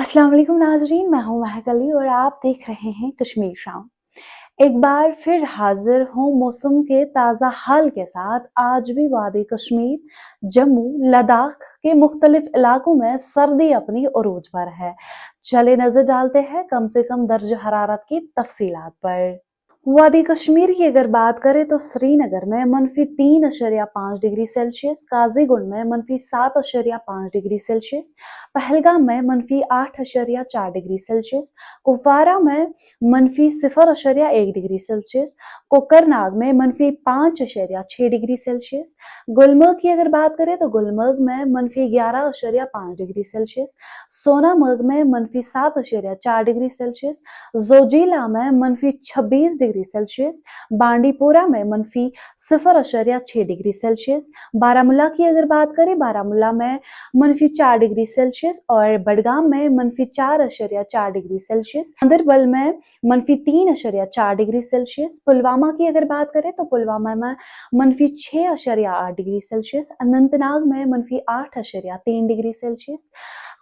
अस्सलाम वालेकुम नाजरीन, मैं हूँ महक अली और आप देख रहे हैं कश्मीर शाम। एक बार फिर हाजिर हूँ मौसम के ताज़ा हाल के साथ। आज भी वादी कश्मीर, जम्मू, लद्दाख के मुख्तलिफ इलाकों में सर्दी अपनी उरूज पर है। चले नजर डालते हैं कम से कम दर्ज हरारत की तफसीलात पर। वादी कश्मीर की अगर बात करें तो श्रीनगर में -3.5 डिग्री सेल्सियस, काजीगुंड में -7.5 डिग्री सेल्सियस, पहलगाम में -8.4 डिग्री सेल्सियस, कुपवारा में -0.1 डिग्री सेल्सियस, कोकरनाग में -5.6 डिग्री सेल्सियस, गुलमर्ग की अगर बात करें तो गुलमर्ग में -11.5 डिग्री सेल्सियस, सोनामर्ग में -7.4 डिग्री सेल्सियस, जोजिला में -26 डिग्री सेल्सियस, बांडीपोरा में -0.6 डिग्री सेल्सियस, बारामूला की अगर बात करें बारामूला में -4 डिग्री सेल्सियस और बडगाम में -4.4 डिग्री सेल्सियस, गांदरबल में -3.4 डिग्री सेल्सियस, पुलवामा की अगर बात करें तो पुलवामा में -6.8 डिग्री सेल्सियस, अनंतनाग में -8.3 डिग्री सेल्सियस,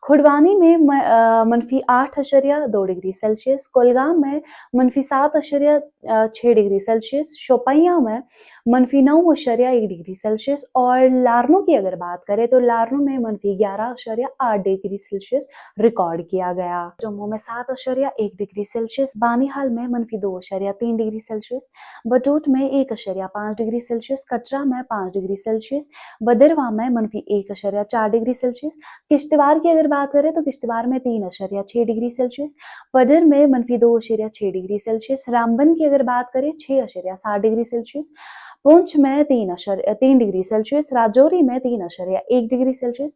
खुड़वानी में -8.2 डिग्री सेल्सियस, कुलगाम में -7.6 डिग्री सेल्सियस, शोपियां में -9.1 डिग्री सेल्सियस और लारनू की अगर बात करें तो लारनू में -11.8 डिग्री सेल्सियस रिकॉर्ड किया गया। जम्मू में 7.1 डिग्री सेल्सियस, बानीहाल में -2.3 डिग्री सेल्सियस, बटूट में 1.5 डिग्री सेल्सियस, कटरा में 5 डिग्री सेल्सियस, बदरवा में -1.4 डिग्री सेल्सियस, किश्तवाड़ की अगर बात करें तो किश्तवाड़ में 3.6 डिग्री सेल्सियस, पडर में -2.6 डिग्री सेल्सियस, रामबन की अगर बात करें 6.7 डिग्री सेल्सियस, पुंछ में 3.3 डिग्री सेल्सियस, राजौरी में 3.1 डिग्री सेल्सियस,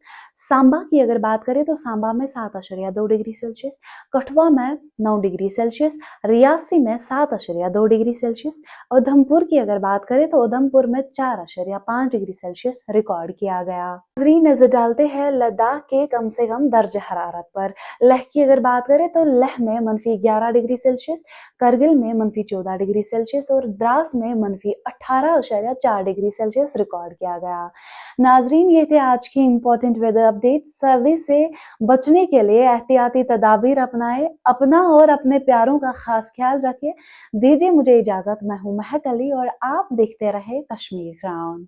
सांबा की अगर बात करें तो सांबा में 7.2 डिग्री सेल्सियस, कठुआ में 9 डिग्री सेल्सियस, रियासी में 7.2 डिग्री सेल्सियस, उधमपुर की अगर बात करें तो उधमपुर में 4.5 डिग्री सेल्सियस रिकॉर्ड किया गया। नजर डालते हैं लद्दाख के कम से कम दर्ज हरारत पर। लेह की अगर बात करें तो लेह में -11 डिग्री सेल्सियस, करगिल में -14 डिग्री सेल्सियस और द्रास में -18.4 डिग्री सेल्सियस रिकॉर्ड किया गया। नाजरीन, ये थे आज की इंपॉर्टेंट वेदर अपडेट। सर्दी से बचने के लिए एहतियाती तदाबीर अपनाएं, अपना और अपने प्यारों का खास ख्याल रखें। दीजिए मुझे इजाजत, मैं हूं महक अली और आप देखते रहे कश्मीर क्राउन।